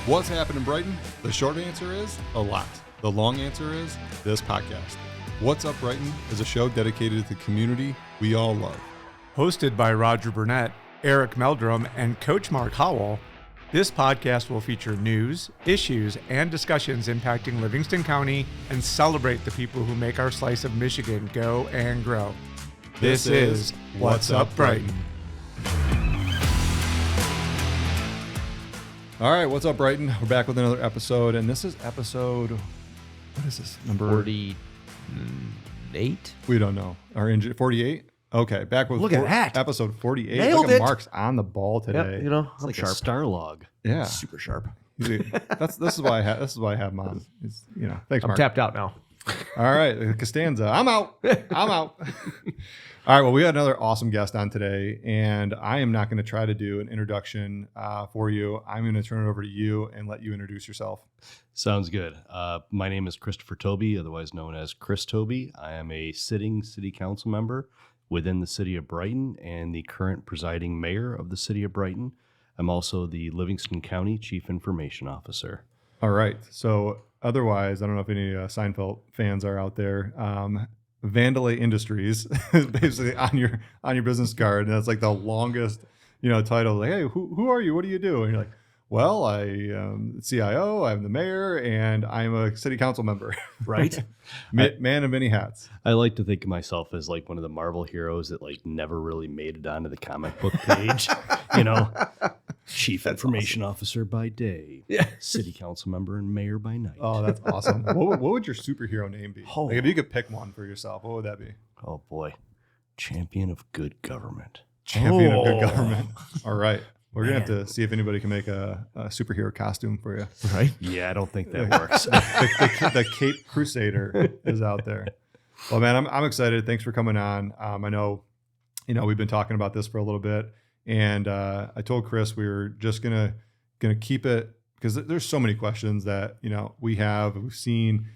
What's happening in Brighton? The short answer is a lot. The long answer is this podcast. What's Up Brighton is a show dedicated to the community we all love. Hosted by Roger Burnett, Eric Meldrum, and Coach Mark Howell, this podcast will feature news, issues, and discussions impacting Livingston County and celebrate the people who make our slice of Michigan go and grow. This is What's Up Brighton. All right, what's up, Brighton? We're back with another episode, and this is episode, what is this, number? 48? We don't know. 48? Okay, back with Look at that. Episode 48. Nailed Look at it. Mark's on the ball today. Yep, you know, It's I'm like sharp. a star log. Yeah. Super sharp. This is why I have him on. Thanks, I'm Mark. tapped out now. All right, Costanza. I'm out. All right, well, we had another awesome guest on today, and I am not going to try to do an introduction for you. I'm going to turn it over to you and let you introduce yourself. Sounds good. My name is Kristoffer Tobbe, otherwise known as Kris Tobbe. I am a sitting city council member within the city of Brighton and the current presiding mayor of the city of Brighton. I'm also the Livingston County Chief Information Officer. All right, so otherwise, I don't know if any Seinfeld fans are out there. Vandalay Industries is basically on your business card, and that's like the longest, title. Like, hey, who are you? What do you do? And you're like, well, I am CIO, I'm the mayor, and I'm a city council member. Right? Man of many hats. I like to think of myself as like one of the Marvel heroes that like never really made it onto the comic book page. Chief Information Officer by day, city council member and mayor by night. Oh, that's awesome. What would your superhero name be? Oh. Like, if you could pick one for yourself, what would that be? Oh boy, champion of good government. Champion of good government. All right. We're going to have to see if anybody can make a superhero costume for you. Right? Yeah, I don't think that works. The Cape Crusader is out there. Well, man, I'm excited. Thanks for coming on. I know, we've been talking about this for a little bit, and I told Kris we were just gonna keep it because there's so many questions that we've seen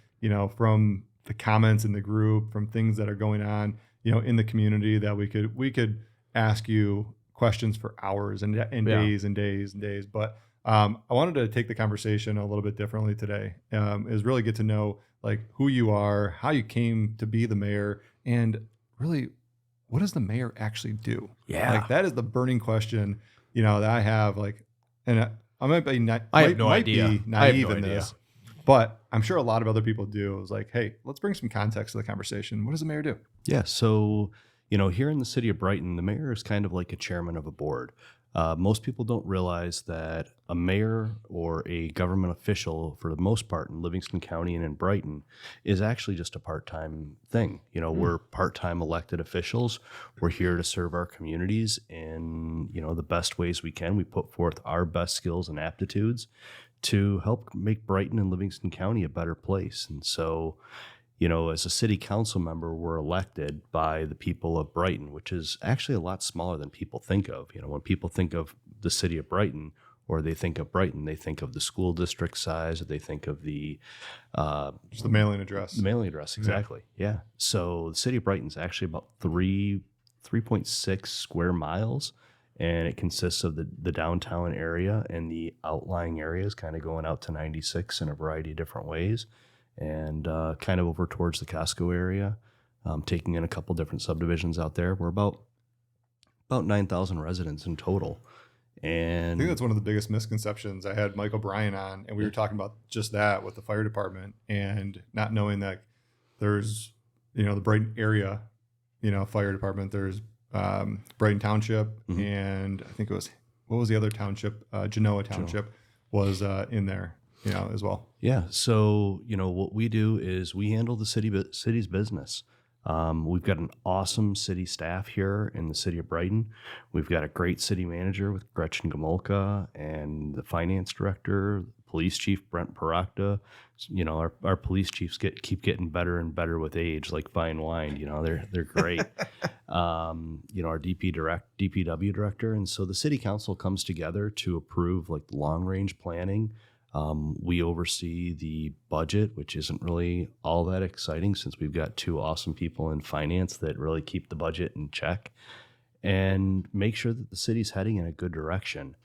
from the comments in the group, from things that are going on in the community that we could ask you questions for hours and days and days and days. But I wanted to take the conversation a little bit differently today. Is really get to know like who you are, how you came to be the mayor, and really what does the mayor actually do? Yeah. Like that is the burning question, that I have. Like, and I might be I have no might idea. be naive in this, but I'm sure a lot of other people do. It was like, hey, let's bring some context to the conversation. What does the mayor do? Yeah, so here in the city of Brighton, the mayor is kind of like a chairman of a board. Most people don't realize that a mayor or a government official, for the most part in Livingston County and in Brighton, is actually just a part-time thing. We're part-time elected officials. We're here to serve our communities in, the best ways we can. We put forth our best skills and aptitudes to help make Brighton and Livingston County a better place. And so, as a city council member, we're elected by the people of Brighton, which is actually a lot smaller than people think of. When people think of the city of Brighton or they think of Brighton, they think of the school district size, or they think of the Just the mailing address. The mailing address, exactly. Yeah. So the city of Brighton is actually about 3.6 square miles, and it consists of the downtown area and the outlying areas, kind of going out to 96 in a variety of different ways. And kind of over towards the Costco area, taking in a couple different subdivisions out there. We're about 9,000 residents in total. And I think that's one of the biggest misconceptions. I had Michael Bryan on, and we were talking about just that with the fire department and not knowing that there's, the Brighton area, fire department. There's Brighton Township, and I think it was, what was the other township? Genoa Township was in there. As well. Yeah. So, what we do is we handle the city's business. We've got an awesome city staff here in the city of Brighton. We've got a great city manager with Gretchen Gamolka and the finance director, police chief Brent Parakta. Our police chiefs keep getting better and better with age, like fine wine. They're great. Our DPW director, and so the city council comes together to approve like long range planning. We oversee the budget, which isn't really all that exciting since we've got two awesome people in finance that really keep the budget in check and make sure that the city's heading in a good direction.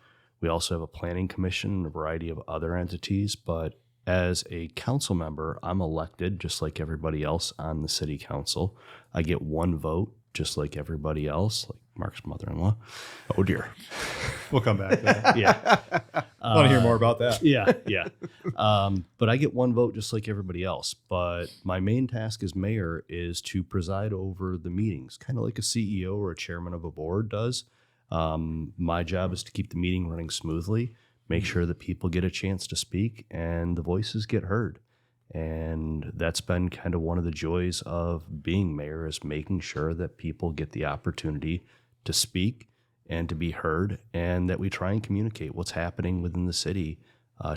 We also have a planning commission and a variety of other entities. But as a council member, I'm elected just like everybody else on the city council. I get one vote just like everybody else, like Mark's mother-in-law. Oh dear. We'll come back to that. Yeah. I want to hear more about that. Yeah. But I get one vote just like everybody else. But my main task as mayor is to preside over the meetings, kind of like a CEO or a chairman of a board does. My job is to keep the meeting running smoothly, make sure that people get a chance to speak and the voices get heard. And that's been kind of one of the joys of being mayor, is making sure that people get the opportunity to speak and to be heard, and that we try and communicate what's happening within the city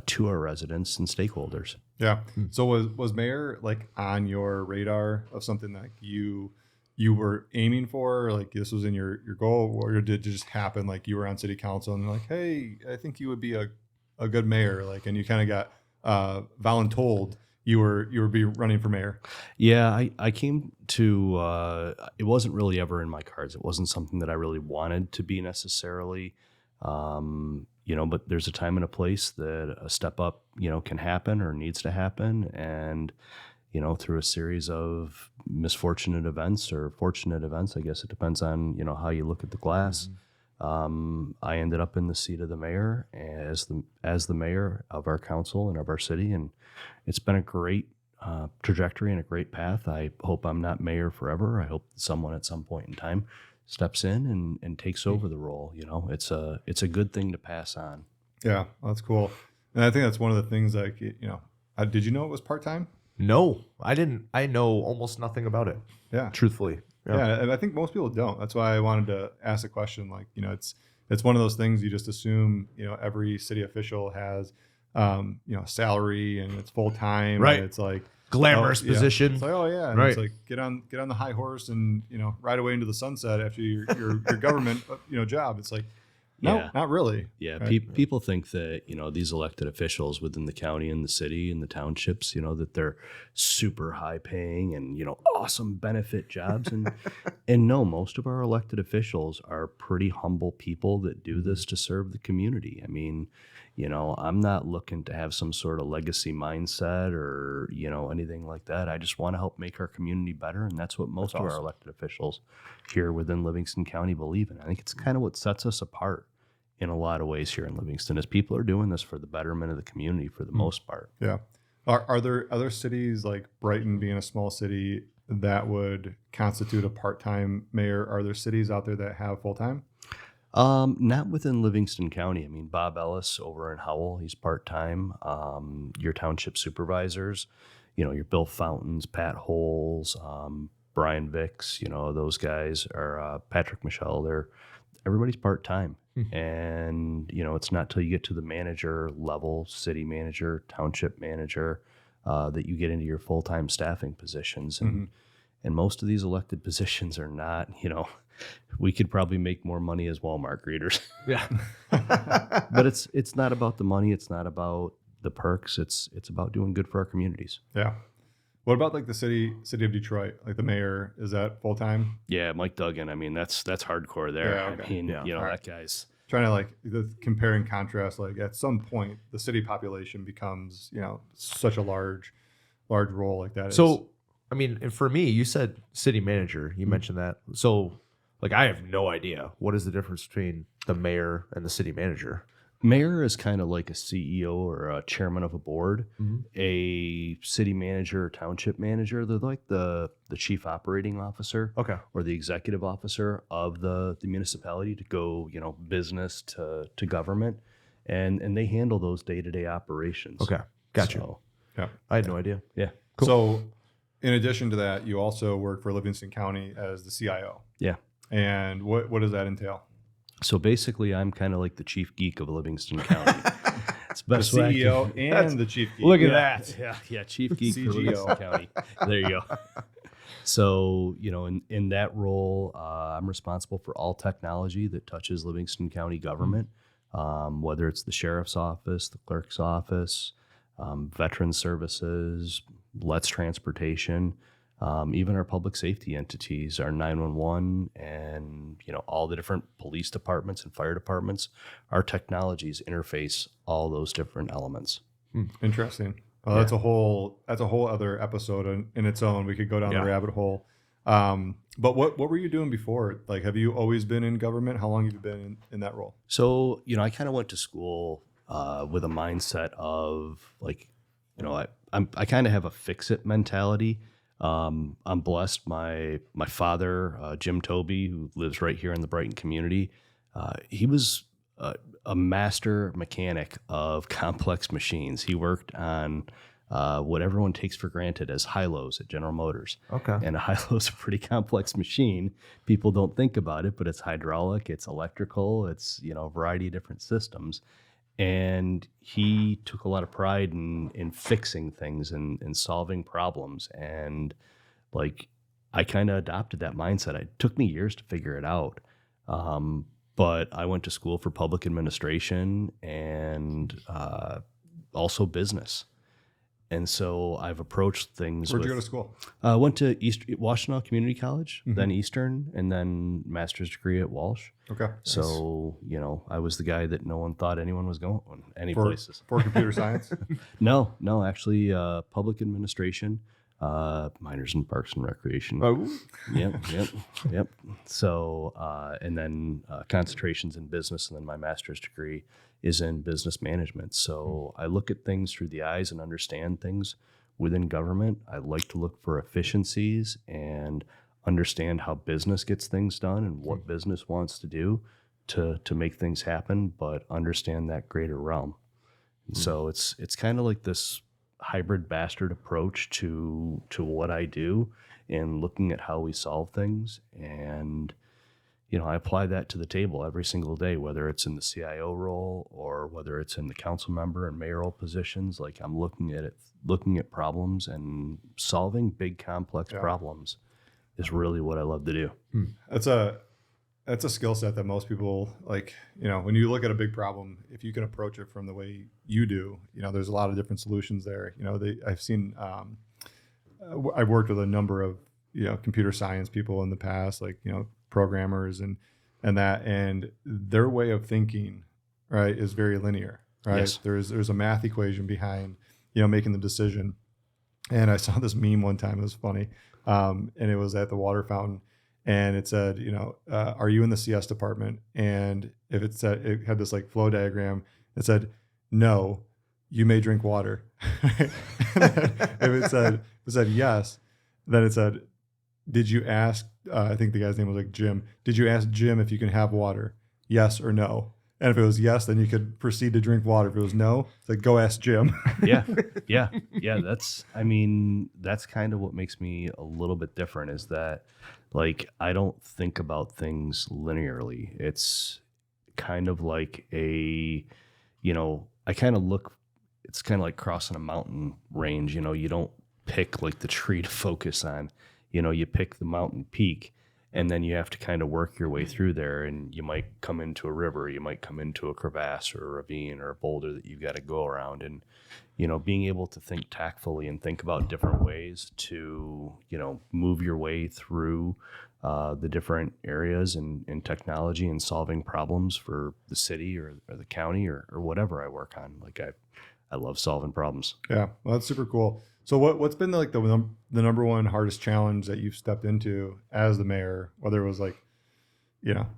to our residents and stakeholders. Yeah. So was mayor like on your radar of something that you were aiming for, or like this was in your goal, or did it just happen like you were on city council and like, hey, I think you would be a good mayor, like, and you kind of got voluntold you would be running for mayor? Yeah, I came to, it wasn't really ever in my cards. It wasn't something that I really wanted to be necessarily, but there's a time and a place that a step up, can happen or needs to happen. And, through a series of misfortunate events or fortunate events, I guess it depends on, how you look at the glass. I ended up in the seat of the mayor as the mayor of our council and of our city, and it's been a great trajectory and a great path. I hope I'm not mayor forever. I hope someone at some point in time steps in and takes over the role. It's a good thing to pass on. Yeah, that's cool. And I think that's one of the things, like, did you know it was part-time? No, I didn't. I know almost nothing about it. Yeah. Truthfully. Yeah, and I think most people don't. That's why I wanted to ask the question. Like, it's one of those things you just assume, every city official has, salary and it's full time. Right. And it's like Glamorous position. It's like, oh yeah. And Right. It's like, get on the high horse and, ride away into the sunset after your government, job. It's like, no, Yeah. not really. Yeah, Right. people think that, these elected officials within the county and the city and the townships, that they're super high paying and, awesome benefit jobs. And no, most of our elected officials are pretty humble people that do this to serve the community. I mean, I'm not looking to have some sort of legacy mindset or, anything like that. I just want to help make our community better. And that's what most of our elected officials here within Livingston County believe in. I think it's kind of what sets us apart in a lot of ways here in Livingston, is people are doing this for the betterment of the community for the most part. Yeah. Are there other cities, like Brighton being a small city, that would constitute a part-time mayor? Are there cities out there that have full-time? Not within Livingston County. I mean, Bob Ellis over in Howell, he's part-time. Your township supervisors, your Bill Fountains, Pat Holes, Brian Vicks, those guys are Patrick Michelle. Everybody's part-time. And, it's not till you get to the manager level, city manager, township manager, that you get into your full-time staffing positions. And most of these elected positions are not, we could probably make more money as Walmart greeters. Yeah. But it's not about the money. It's not about the perks. It's about doing good for our communities. Yeah. What about like the city of Detroit? Like the mayor, is that full time? Yeah, Mike Duggan. I mean, that's hardcore there. Yeah, okay. I mean, Yeah. that guy's Trying to like compare and contrast. Like at some point, the city population becomes such a large role like that. So, I mean, and for me, you said city manager. You mentioned that. So, like, I have no idea. What is the difference between the mayor and the city manager? mayor is kind of like a CEO or a chairman of a board. A city manager or township manager, they're like the chief operating officer, or the executive officer of the municipality to go, business to government, and they handle those day-to-day operations. Got you. So, Yeah. I had no idea. yeah. Cool. So, in addition to that, you also work for Livingston County as the CIO. Yeah. And what does that entail? So basically, I'm kind of like the chief geek of Livingston County. It's The best way I CEO can- and the chief geek. Look at that. Yeah, chief geek for CGO. Livingston County. There you go. So, in that role, I'm responsible for all technology that touches Livingston County government, whether it's the sheriff's office, the clerk's office, veteran services, Let's Transportation. even our public safety entities, our 911 and, all the different police departments and fire departments, our technologies interface all those different elements. Interesting. Well, that's a whole other episode in its own. We could go down the rabbit hole. But what were you doing before? Like, have you always been in government? How long have you been in that role? So, I kind of went to school with a mindset of like, I kind of have a fix-it mentality. I'm blessed. My father, Jim Tobbe, who lives right here in the Brighton community, he was a master mechanic of complex machines. He worked on what everyone takes for granted as high-lows at General Motors. Okay. And a high-low is a pretty complex machine. People don't think about it, but it's hydraulic, it's electrical, it's, a variety of different systems. And he took a lot of pride in fixing things and solving problems. And like, I kind of adopted that mindset. It took me years to figure it out. But I went to school for public administration and also business. And so I've approached things. Where'd you go to school? I went to Washtenaw Community College, then Eastern, and then master's degree at Walsh. Okay. So, I was the guy that no one thought anyone was going any places. For computer science? No, actually, public administration, minors in parks and recreation. Oh. Yep. So, and then concentrations in business, and then my master's degree is in business management. So I look at things through the eyes and understand things within government. I like to look for efficiencies and understand how business gets things done and what business wants to do to make things happen, but understand that greater realm. And so it's kind of like this hybrid bastard approach to what I do and looking at how we solve things. And I apply that to the table every single day, whether it's in the CIO role or whether it's in the council member and mayoral positions. Like, I'm looking at problems and solving big, complex problems is really what I love to do. That's a skill set that most people like. When you look at a big problem, if you can approach it from the way you do, there's a lot of different solutions there. I've seen, I've worked with a number of computer science people in the past, like programmers and their way of thinking, right, is very linear, right? Yes. There's a math equation behind making the decision. And I saw this meme one time. It was funny, and it was at the water fountain, and it said, are you in the CS department? And if it said, it had this like flow diagram. It said, no, you may drink water. If it said yes, then it said, did you ask, I think the guy's name was like Jim. Did you ask Jim if you can have water? Yes or no? And if it was yes, then you could proceed to drink water. If it was no, it's like, go ask Jim. Yeah. That's kind of what makes me a little bit different, is that like, I don't think about things linearly. It's kind of like I kind of look, it's kind of like crossing a mountain range. You don't pick like the tree to focus on. You pick the mountain peak, and then you have to kind of work your way through there, and you might come into a river, you might come into a crevasse or a ravine or a boulder that you've got to go around. And, being able to think tactfully and think about different ways to, move your way through the different areas and technology and solving problems for the city or the county or whatever I work on. Like, I love solving problems. Yeah, well, that's super cool. So what's been like the number one hardest challenge that you've stepped into as the mayor, whether it was like,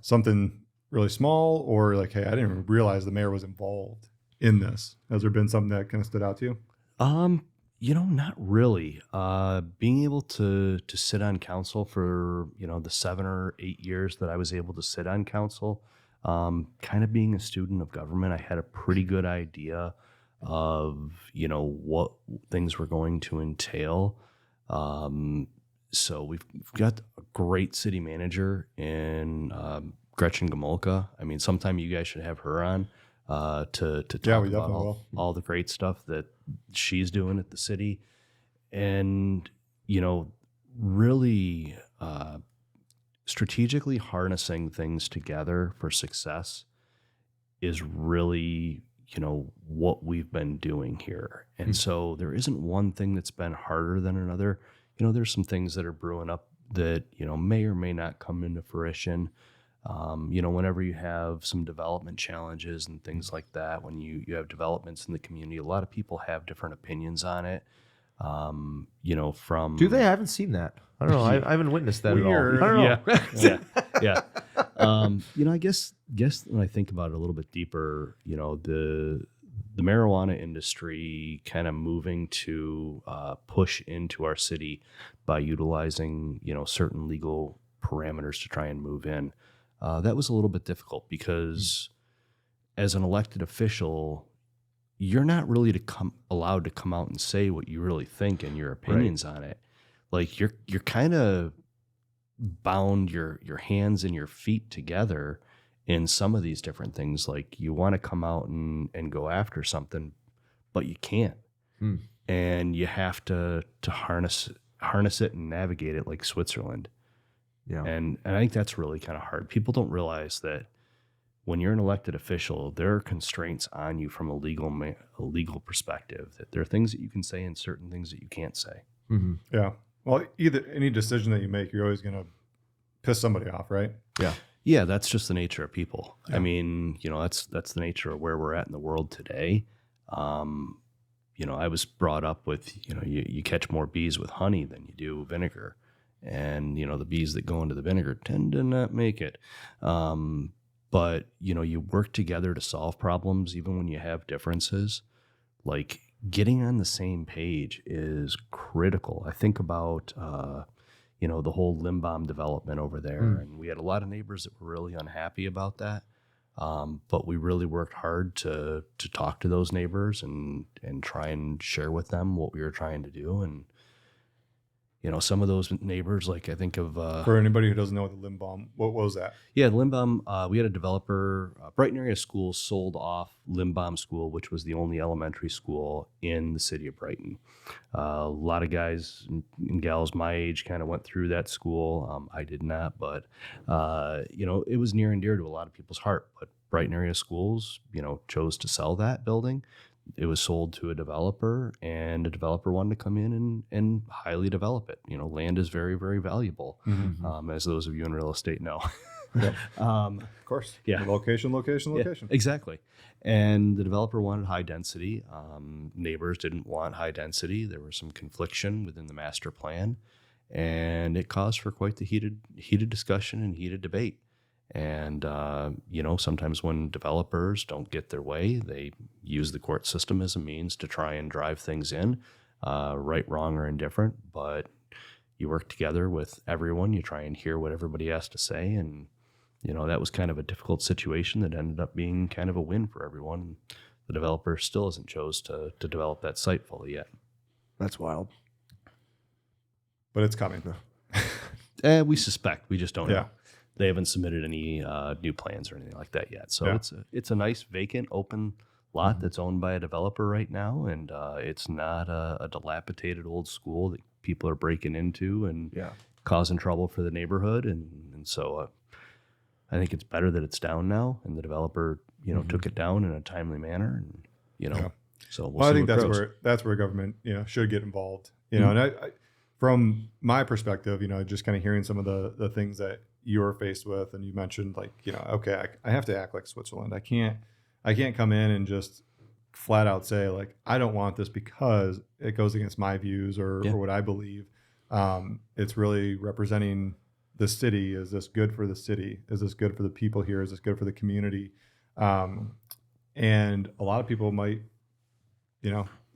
something really small or like, hey, I didn't even realize the mayor was involved in this. Has there been something that kind of stood out to you? Not really. Being able to sit on council for, the 7 or 8 years that I was able to sit on council, kind of being a student of government, I had a pretty good idea of, what things were going to entail. So we've got a great city manager in Gretchen Gomolka. I mean, sometime you guys should have her on to talk about all the great stuff that she's doing at the city. And, really strategically harnessing things together for success is really what we've been doing here. And so there isn't one thing that's been harder than another. there's some things that are brewing up that, may or may not come into fruition. Whenever you have some development challenges and things like that, when you have developments in the community, a lot of people have different opinions on it. From Do they? I haven't seen that. I don't know. I haven't witnessed that Weird. at all. I don't know. Yeah. I guess when I think about it a little bit deeper, the marijuana industry kind of moving to push into our city by utilizing, certain legal parameters to try and move in. That was a little bit difficult because as an elected official, you're not really allowed to come out and say what you really think and your opinions on it. Like you're kind of bound your hands and your feet together in some of these different things. Like you want to come out and go after something, but you can't. And you have to harness it and navigate it like Switzerland. Yeah. And I think that's really kind of hard. People don't realize that when you're an elected official, there are constraints on you from a legal perspective, that there are things that you can say and certain things that you can't say. Mm-hmm. Yeah. Well, either any decision that you make, you're always going to piss somebody off, right? Yeah. Yeah, that's just the nature of people. Yeah. I mean, that's the nature of where we're at in the world today. I was brought up with, you catch more bees with honey than you do vinegar. And, the bees that go into the vinegar tend to not make it. But, you work together to solve problems, even when you have differences. Like getting on the same page is critical. I think about, the whole Limbaugh development over there. And we had a lot of neighbors that were really unhappy about that. But we really worked hard to talk to those neighbors and try and share with them what we were trying to do. And, some of those neighbors, like I think of... For anybody who doesn't know what the Limbaugh, what was that? Yeah, Limbaugh, we had a developer, Brighton area schools sold off Limbaugh School, which was the only elementary school in the city of Brighton. A lot of guys and gals my age kind of went through that school. I did not, but, it was near and dear to a lot of people's heart. But Brighton area schools, chose to sell that building. It was sold to a developer, and a developer wanted to come in and highly develop it. Land is very, very valuable, as those of you in real estate know. Of course. Yeah. Location. Yeah, exactly. And the developer wanted high density. Neighbors didn't want high density. There was some confliction within the master plan, and it caused for quite the heated discussion and heated debate. And, sometimes when developers don't get their way, they use the court system as a means to try and drive things in, right, wrong, or indifferent. But you work together with everyone. You try and hear what everybody has to say. And, that was kind of a difficult situation that ended up being kind of a win for everyone. The developer still hasn't chose to develop that site fully yet. That's wild. But it's coming. We suspect. We just don't know. Yeah. They haven't submitted any new plans or anything like that yet. So it's a nice vacant open lot that's owned by a developer right now, and it's not a dilapidated old school that people are breaking into and causing trouble for the neighborhood. And so I think it's better that it's down now, and the developer took it down in a timely manner, and so we'll see I think what that's where government should get involved. And I from my perspective, just kind of hearing some of the things that you're faced with, and you mentioned okay, I have to act like Switzerland. I can't come in and just flat out say like, I don't want this because it goes against my views or what I believe. It's really representing the city. Is this good for the city? Is this good for the people here? Is this good for the community? And a lot of people might,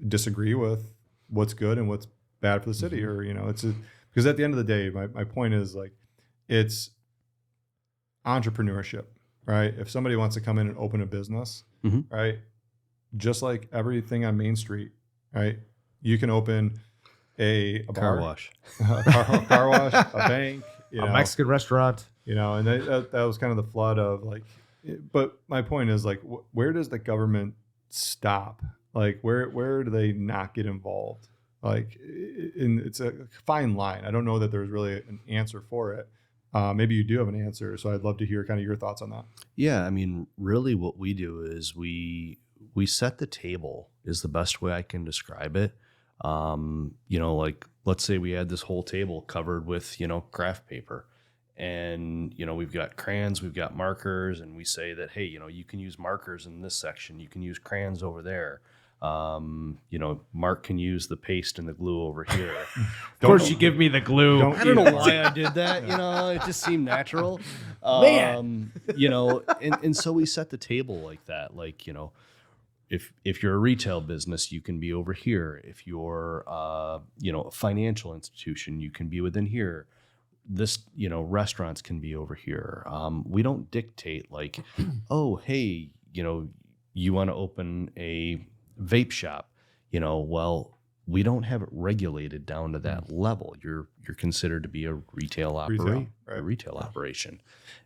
disagree with what's good and what's bad for the city, or, because at the end of the day, my point is like, it's entrepreneurship, right? If somebody wants to come in and open a business, right? Just like everything on Main Street, right? You can open a car wash, car wash, a bank, a Mexican restaurant, and that was kind of the flood of like, but my point is like, where does the government stop? Like, where do they not get involved? Like, it's a fine line. I don't know that there's really an answer for it. Maybe you do have an answer, so I'd love to hear kind of your thoughts on that. Yeah, I mean, really what we do is we set the table is the best way I can describe it. Like let's say we had this whole table covered with, craft paper. And, we've got crayons, we've got markers, and we say that, hey, you can use markers in this section. You can use crayons over there. Mark can use the paste and the glue over here. Of course, you give me the glue. I don't know why I did that. It just seemed natural. And so we set the table like that. Like, if you're a retail business, you can be over here. If you're, a financial institution, you can be within here. This, restaurants can be over here. We don't dictate like, oh, hey, you want to open a vape shop, well, we don't have it regulated down to that level. You're considered to be a retail operation.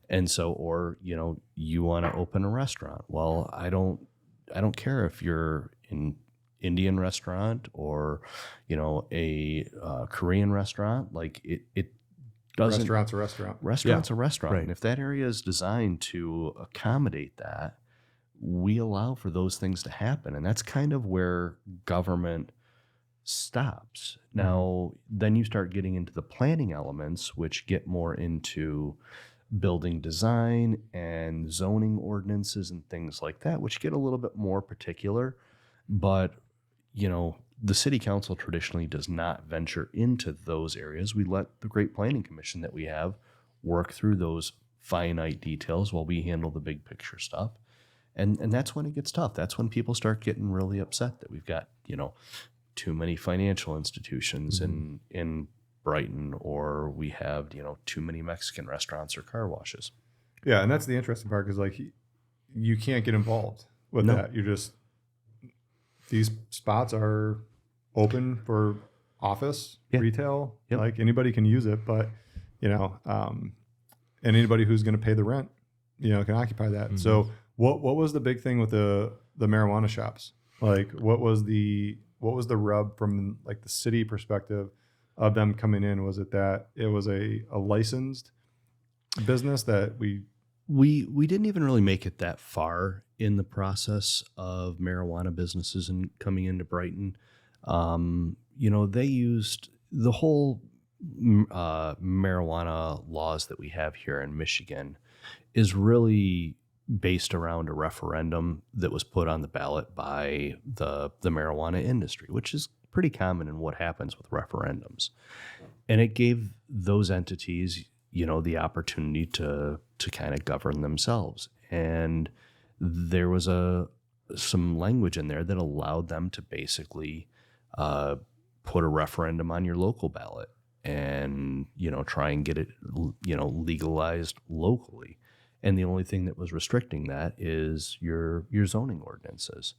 And so, or, you want to open a restaurant. Well, I don't care if you're an Indian restaurant or, a Korean restaurant. Like it doesn't. Restaurant's a restaurant. Restaurant's a restaurant. Right. And if that area is designed to accommodate that, we allow for those things to happen. And that's kind of where government stops. Now, then you start getting into the planning elements, which get more into building design and zoning ordinances and things like that, which get a little bit more particular. But, the city council traditionally does not venture into those areas. We let the great planning commission that we have work through those finite details while we handle the big picture stuff. And that's when it gets tough. That's when people start getting really upset that we've got, too many financial institutions in Brighton, or we have, too many Mexican restaurants or car washes. Yeah, and that's the interesting part, because like you can't get involved with that. You're just, these spots are open for office, retail, like anybody can use it, but and anybody who's going to pay the rent, can occupy that. So what was the big thing with the marijuana shops? Like what was the rub from like the city perspective of them coming in? Was it that it was a licensed business that we didn't even really make it that far in the process of marijuana businesses and coming into Brighton. They used the whole marijuana laws that we have here in Michigan is really based around a referendum that was put on the ballot by the marijuana industry, which is pretty common in what happens with referendums. And it gave those entities, the opportunity to kind of govern themselves. And there was some language in there that allowed them to basically put a referendum on your local ballot and, try and get it, legalized locally. And the only thing that was restricting that is your zoning ordinances.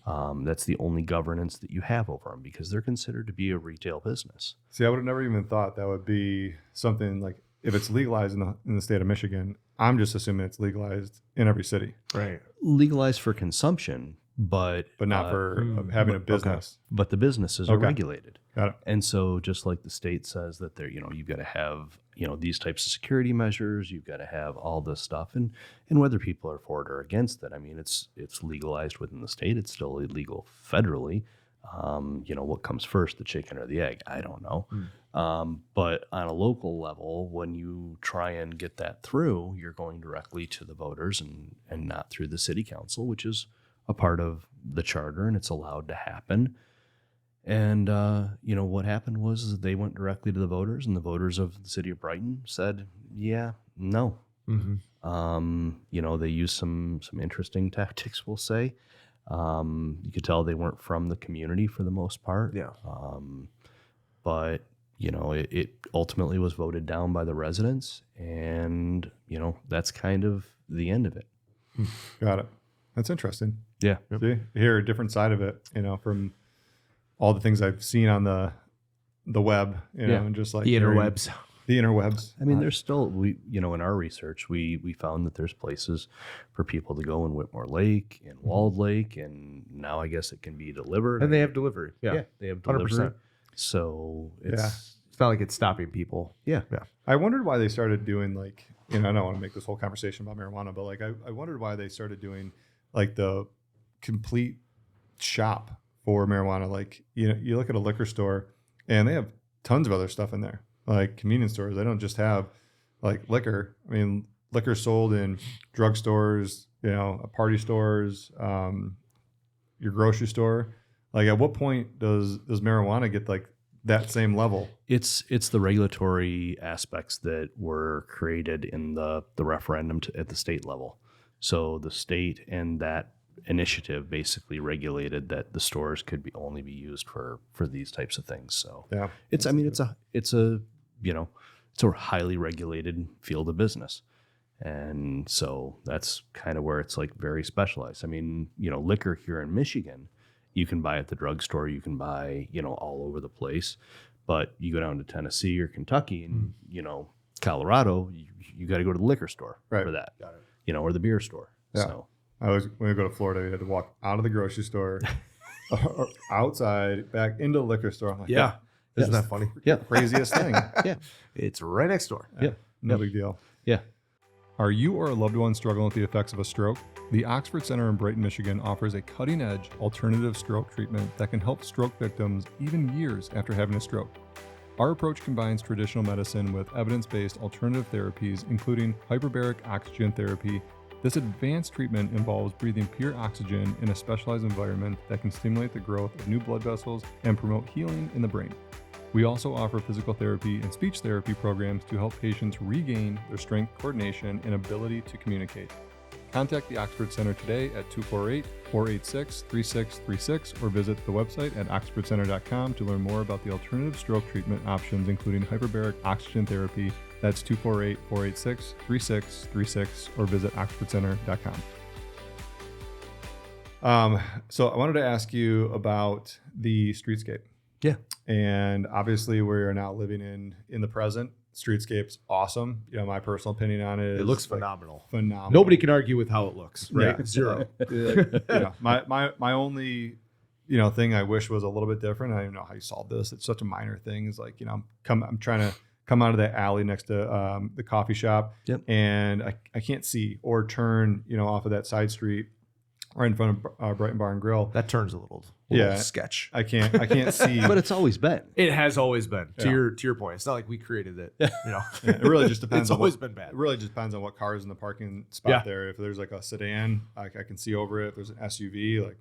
That's the only governance that you have over them, because they're considered to be a retail business. See, I would have never even thought that would be something like, if it's legalized in the state of Michigan, I'm just assuming it's legalized in every city. Right. Legalized for consumption, but not for having a business. Okay. But the businesses are regulated. Got it. And so just like the state says that they're, you've got to have, these types of security measures, you've got to have all this stuff. And whether people are for it or against it, I mean, it's legalized within the state. It's still illegal federally. What comes first, the chicken or the egg? I don't know. But on a local level, when you try and get that through, you're going directly to the voters and not through the city council, which is a part of the charter, and it's allowed to happen. And, what happened was they went directly to the voters, and the voters of the city of Brighton said, yeah, no. They used some interesting tactics, we'll say. You could tell they weren't from the community for the most part. Yeah. But, it ultimately was voted down by the residents, and, that's kind of the end of it. Got it. That's interesting. Yeah. See, hear a different side of it, from all the things I've seen on the web, and just like the interwebs. The interwebs. I mean, there's still, in our research, we found that there's places for people to go in Whitmore Lake and Walled Lake, and now I guess it can be delivered. And they have delivery. Yeah, they have delivery. 100%. So It's not like it's stopping people. Yeah. I wondered why they started doing like, I don't want to make this whole conversation about marijuana, but like I wondered why they started doing like the complete shop for marijuana. Like, you look at a liquor store and they have tons of other stuff in there, like convenience stores. They don't just have like liquor. I mean, liquor sold in drugstores, party stores, your grocery store. Like, at what point does marijuana get like that same level? It's the regulatory aspects that were created in the referendum at the state level. So the state and that initiative basically regulated that the stores could only be used for these types of things. So yeah, it's a highly regulated field of business. And so that's kind of where it's like very specialized. I mean, liquor here in Michigan, you can buy at the drugstore, you can buy, all over the place. But you go down to Tennessee or Kentucky and, Colorado, you got to go to the liquor store for that, or the beer store. Yeah. So when we go to Florida, you had to walk out of the grocery store, or outside, back into the liquor store. I'm like, Yeah. Isn't that funny? Yeah. Craziest thing. Yeah. It's right next door. Yeah. No big deal. Yeah. Are you or a loved one struggling with the effects of a stroke? The Oxford Center in Brighton, Michigan offers a cutting-edge alternative stroke treatment that can help stroke victims even years after having a stroke. Our approach combines traditional medicine with evidence-based alternative therapies, including hyperbaric oxygen therapy. This advanced treatment involves breathing pure oxygen in a specialized environment that can stimulate the growth of new blood vessels and promote healing in the brain. We also offer physical therapy and speech therapy programs to help patients regain their strength, coordination, and ability to communicate. Contact the Oxford Center today at 248-486-3636 or visit the website at oxfordcenter.com to learn more about the alternative stroke treatment options, including hyperbaric oxygen therapy. That's 248-486-3636 or visit oxfordcenter.com. So I wanted to ask you about the streetscape. Yeah. And obviously we are now living in the present. Streetscape's awesome. My personal opinion on it is It looks phenomenal. Phenomenal. Nobody can argue with how it looks, right? Yeah. Zero. My only thing I wish was a little bit different. I don't even know how you solve this. It's such a minor thing. It's like, I'm trying to come out of that alley next to the coffee shop. Yep. And I can't see or turn, off of that side street right in front of Brighton Bar and Grill. That turns a little sketch. I can't see. But it's always been. It has always been. To Yeah. your point. It's not like we created it. It really just depends. It's always been bad. It really just depends on what car is in the parking spot Yeah. there. If there's like a sedan, I can see over it. If there's an SUV,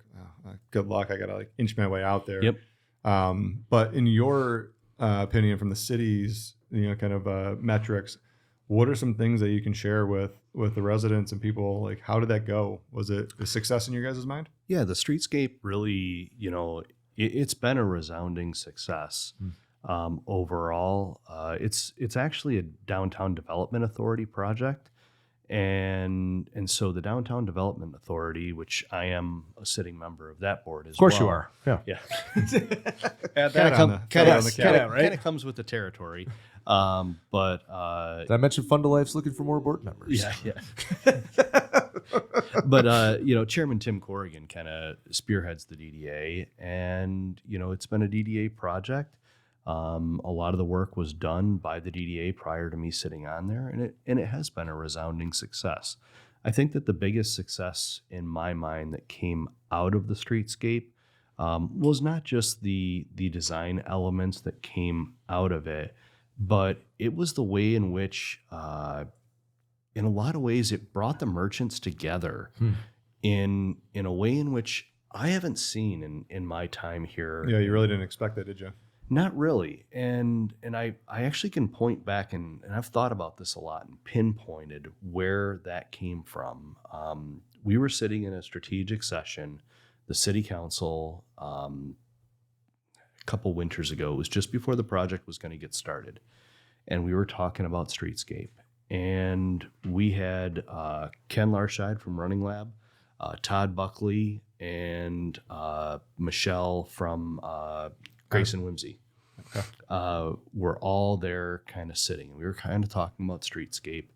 good luck. I gotta inch my way out there. Yep. But in your opinion, from the city's kind of metrics, what are some things that you can share with the residents and people? Like, how did that go? Was it a success in your guys' mind? Yeah, the streetscape really, it's been a resounding success overall. It's actually a downtown development authority project, and so the downtown development authority, which I am a sitting member of that board as well. Of course you are. Yeah. Yeah, Add that on the kind cap. of comes with the territory. But Did I mention Fund to Life's looking for more board members? yeah. But Chairman Tim Corrigan kind of spearheads the DDA, and it's been a DDA project. A lot of the work was done by the DDA prior to me sitting on there, and it has been a resounding success. I think that the biggest success in my mind that came out of the streetscape was not just the design elements that came out of it, but it was the way in which, in a lot of ways, it brought the merchants together in a way in which I haven't seen in my time here. Yeah, you really didn't expect that, did you? Not really. And I actually can point back, and I've thought about this a lot and pinpointed where that came from. We were sitting in a strategic session, the city council, a couple winters ago. It was just before the project was going to get started. And we were talking about streetscape. And we had Ken Larscheid from Running Lab, Todd Buckley, and Michelle from Grace and Whimsy. Okay. We're all there kind of sitting. And we were kind of talking about streetscape.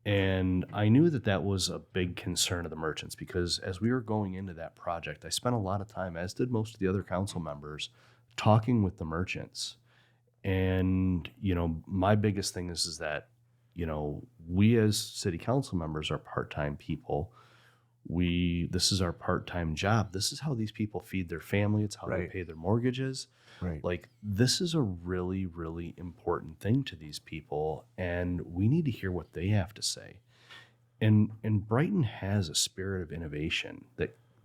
And I knew that was a big concern of the merchants, because as we were going into that project, I spent a lot of time, as did most of the other council members, talking with the merchants. And, my biggest thing is that, we as city council members are part-time people. This is our part-time job. This is how these people feed their family. It's how they pay their mortgages. Right. Like, this is a really, really important thing to these people, and we need to hear what they have to say. And Brighton has a spirit of innovation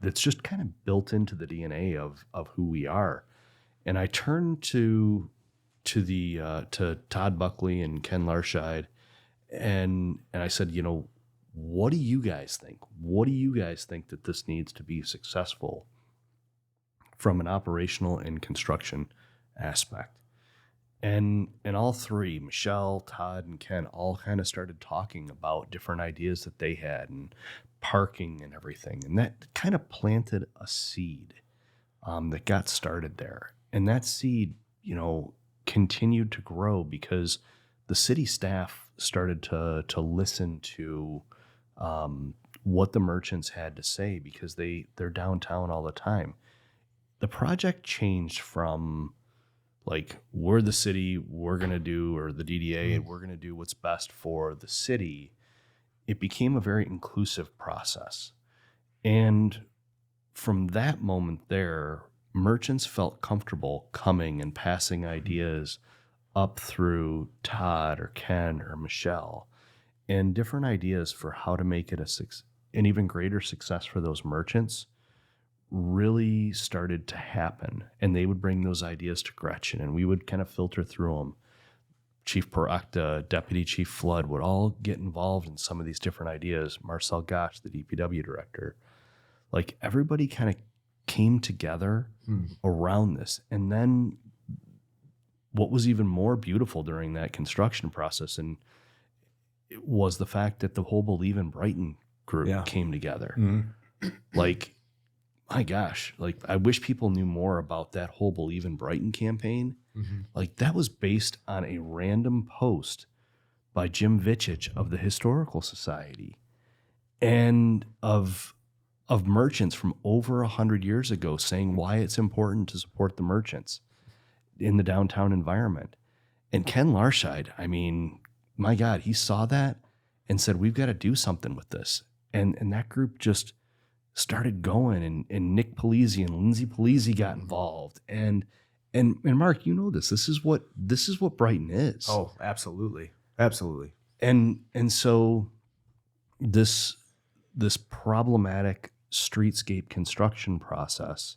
that's just kind of built into the DNA of who we are. And I turned to Todd Buckley and Ken Larscheid, and I said, what do you guys think? What do you guys think that this needs to be successful from an operational and construction aspect? And all three, Michelle, Todd, and Ken, all kind of started talking about different ideas that they had and parking and everything. And that kind of planted a seed that got started there. And that seed, continued to grow because the city staff started to listen to what the merchants had to say, because they're downtown all the time. The project changed from like, we're the city, we're going to do, or the DDA, we're going to do what's best for the city. It became a very inclusive process. And from that moment there, merchants felt comfortable coming and passing ideas up through Todd or Ken or Michelle, and different ideas for how to make it an even greater success for those merchants really started to happen. And they would bring those ideas to Gretchen, and we would kind of filter through them. Chief Perakta, Deputy Chief Flood would all get involved in some of these different ideas. Marcel Gosch, the DPW director, like, everybody kind of came together around this. And then what was even more beautiful during that construction process was the fact that the whole Believe in Brighton group came together. Like, my gosh, like, I wish people knew more about that whole Believe in Brighton campaign. Like, that was based on a random post by Jim Vichich of the Historical Society, and of merchants from over 100 years ago saying why it's important to support the merchants in the downtown environment. And Ken Larscheid, I mean, my God, he saw that and said, we've got to do something with this. And that group just started going, and Nick Polizzi and Lindsay Polizzi got involved. And Mark, this is what Brighton is. Oh, absolutely. Absolutely. And so this problematic streetscape construction process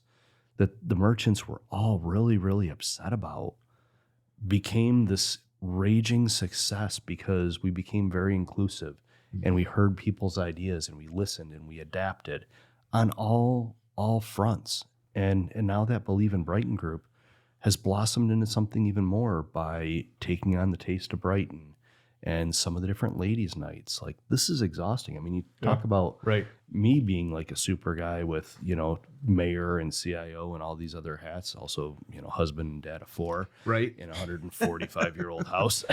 that the merchants were all really, really upset about became this raging success, because we became very inclusive, and we heard people's ideas, and we listened, and we adapted on all fronts. And now that Believe in Brighton group has blossomed into something even more by taking on the Taste of Brighton and some of the different ladies' nights. Like, this is exhausting. I mean, you talk about me being like a super guy with, mayor and CIO and all these other hats, also, husband and dad of 4, right, in a 145-year-old house.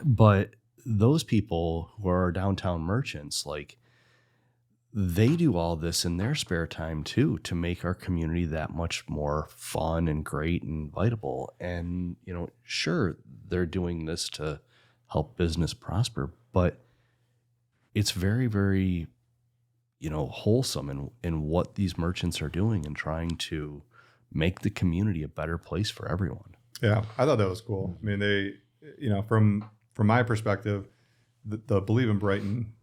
But those people who are downtown merchants, like, they do all this in their spare time too, to make our community that much more fun and great and invitable. And, sure, they're doing this to help business prosper, but it's very, very, wholesome in what these merchants are doing and trying to make the community a better place for everyone. Yeah, I thought that was cool. I mean, they, from my perspective, the Believe in Brighton,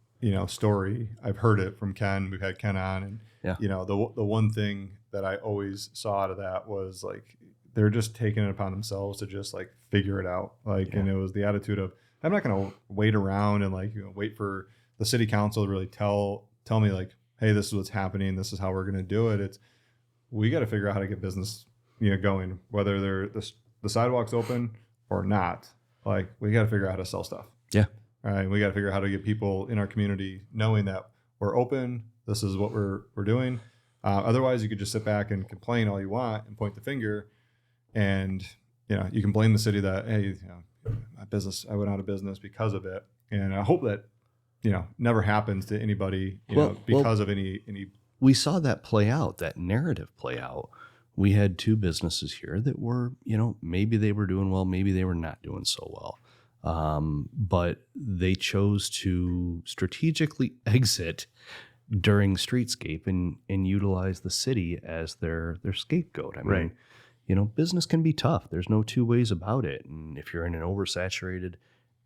story, I've heard it from Ken. We've had Ken on, and the one thing that I always saw out of that was, like, they're just taking it upon themselves to just, like, figure it out. Like, and it was the attitude of, I'm not going to wait around and, like, wait for the city council to really tell me, like, hey, this is what's happening, this is how we're going to do it. We got to figure out how to get business, going, whether the sidewalk's open or not. Like, we got to figure out how to sell stuff. Yeah. All right, we got to figure out how to get people in our community knowing that we're open. This is what we're doing. Otherwise, you could just sit back and complain all you want and point the finger, and you can blame the city that, hey, my business, I went out of business because of it. And I hope that never happens to anybody because of any. We saw that play out, that narrative play out. We had 2 businesses here that were, maybe they were doing well, maybe they were not doing so well. But they chose to strategically exit during Streetscape and utilize the city as their scapegoat. I mean, business can be tough. There's no two ways about it. And if you're in an oversaturated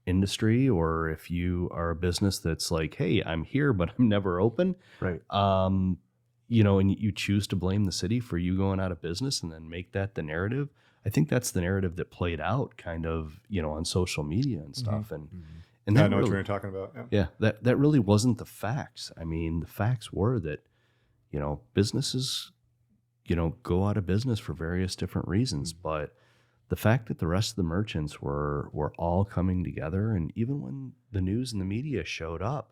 industry, or if you are a business that's like, hey, I'm here, but I'm never open. Right. And you choose to blame the city for you going out of business and then make that the narrative. I think that's the narrative that played out kind of, on social media and stuff. And I that know really, what you're talking about. yeah, that really wasn't the facts. I mean, the facts were that, businesses, go out of business for various different reasons. But the fact that the rest of the merchants were all coming together, and even when the news and the media showed up,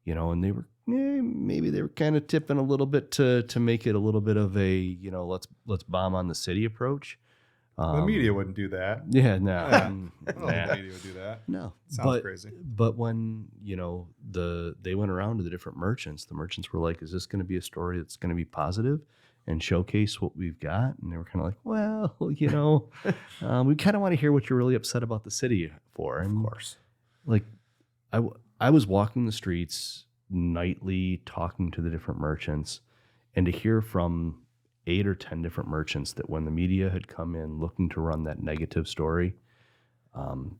and they were maybe they were kind of tipping a little bit to make it a little bit of a let's bomb on the city approach. The media wouldn't do that. Yeah, no, I don't think the media would do that. no. Sounds crazy. But when they went around to the different merchants, the merchants were like, "Is this going to be a story that's going to be positive and showcase what we've got?" And they were kind of like, "Well, we kind of want to hear what you're really upset about the city for." And Of course. like I was walking the streets nightly talking to the different merchants, and to hear from 8 or 10 different merchants that when the media had come in looking to run that negative story,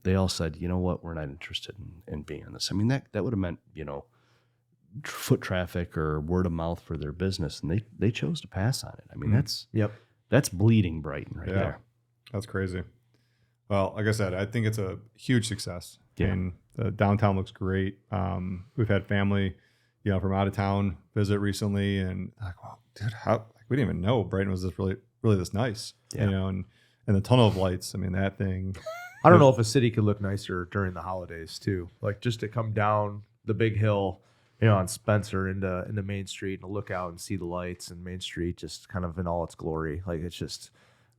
they all said, "You know what, we're not interested in being on this." I mean, that would have meant, foot traffic or word of mouth for their business, and they chose to pass on it. I mean, that's bleeding Brighton right there. That's crazy. Well, like I said, I think it's a huge success. Yeah. And the downtown looks great. We've had family, from out of town visit recently, and like, wow, dude, we didn't even know Brighton was this really this nice. Yeah. And the tunnel of lights. I mean, that thing. I don't know if a city could look nicer during the holidays too. Like just to come down the big hill, on Spencer into Main Street and look out and see the lights and Main Street just kind of in all its glory. Like it's just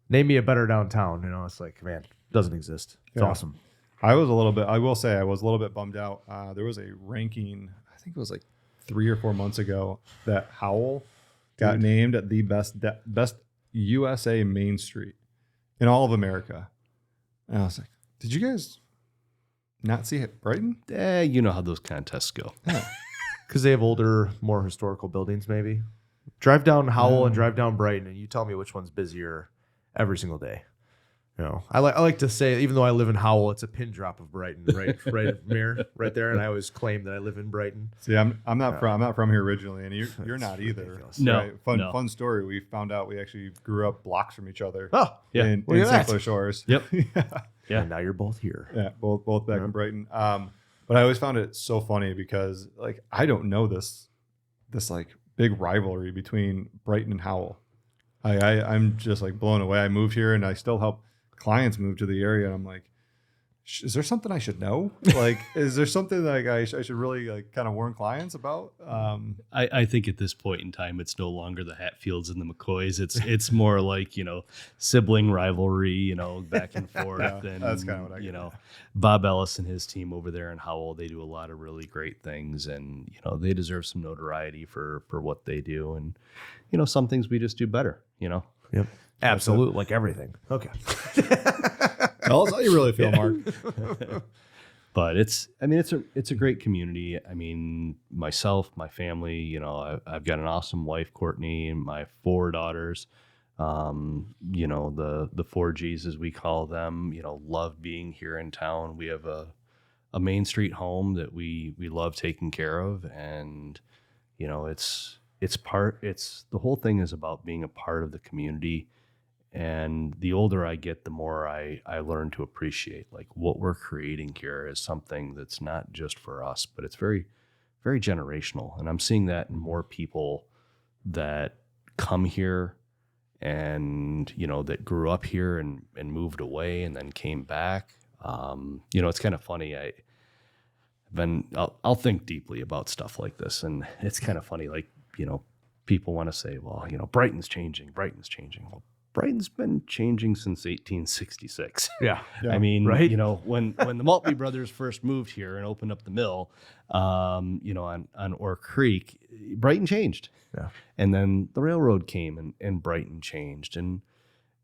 name me a better downtown. It's like, man, it doesn't exist. It's awesome. I will say I was a little bit bummed out. There was a ranking, I think it was like 3 or 4 months ago, that Howell got named at the best USA Main Street in all of America. And I was like, did you guys not see it, Brighton? You know how those contests go. Because they have older, more historical buildings, maybe. Drive down Howell and drive down Brighton, and you tell me which one's busier every single day. I like to say, even though I live in Howell, it's a pin drop of Brighton, right, Mayor, right there. And I always claim that I live in Brighton. See, I'm not from here originally, and you're not either. Ridiculous. No, right? Fun story. We found out we actually grew up blocks from each other. Oh, yeah. in Look at St. that. Clair Shores. Yep. yeah. And now you're both here. Yeah, both back in Brighton. But I always found it so funny because like I don't know this like big rivalry between Brighton and Howell. I'm just like blown away. I moved here and I still help clients move to the area, and I'm like, is there something I should know? Like, is there something like I should really like kind of warn clients about? I think at this point in time, it's no longer the Hatfields and the McCoys. It's more like, sibling rivalry, back and forth. Yeah, and, that's kinda what I get. Bob Ellis and his team over there in Howell, they do a lot of really great things, and, they deserve some notoriety for what they do. And, some things we just do better, Yep. Absolute, like everything. Okay. Tell us how you really feel, Mark. But it's a great community. I mean, myself, my family, I've got an awesome wife, Courtney, and my 4 daughters. The 4 G's as we call them, love being here in town. We have a Main Street home that we love taking care of, and the whole thing is about being a part of the community. And the older I get, the more I learn to appreciate like what we're creating here is something that's not just for us, but it's very, very generational. And I'm seeing that in more people that come here and, that grew up here and moved away and then came back. It's kind of funny. I'll think deeply about stuff like this. And it's kind of funny. Like, people want to say, well, Brighton's changing. Well, Brighton's been changing since 1866. Yeah. I mean, right? When the Maltby brothers first moved here and opened up the mill, on Oar Creek, Brighton changed. Yeah. And then the railroad came and Brighton changed. And,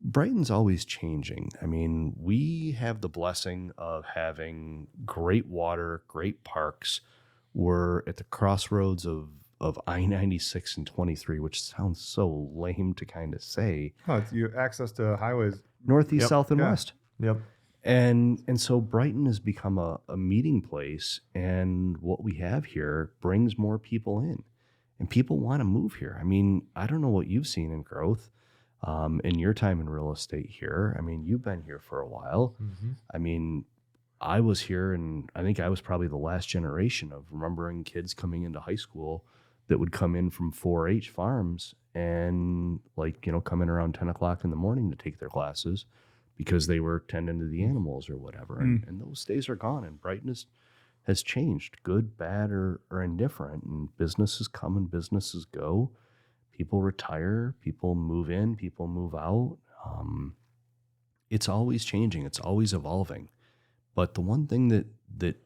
Brighton's always changing. I mean, we have the blessing of having great water, great parks. We're at the crossroads of I-96 and 23, which sounds so lame to kind of say. Oh, it's you access to highways. Northeast, Yep. south, and Yeah. west. Yep. And so Brighton has become a meeting place, and what we have here brings more people in, and people want to move here. I mean, I don't know what you've seen in growth in your time in real estate here. I mean, you've been here for a while. Mm-hmm. I mean, I was here, and I think I was probably the last generation of remembering kids coming into high school that would come in from 4-H farms and come in around 10 o'clock in the morning to take their classes because they were tending to the animals or whatever. And those days are gone, and Brighton has changed, good, bad, or indifferent. And businesses come and businesses go. People retire, people move in, people move out. It's always changing. It's always evolving. But the one thing that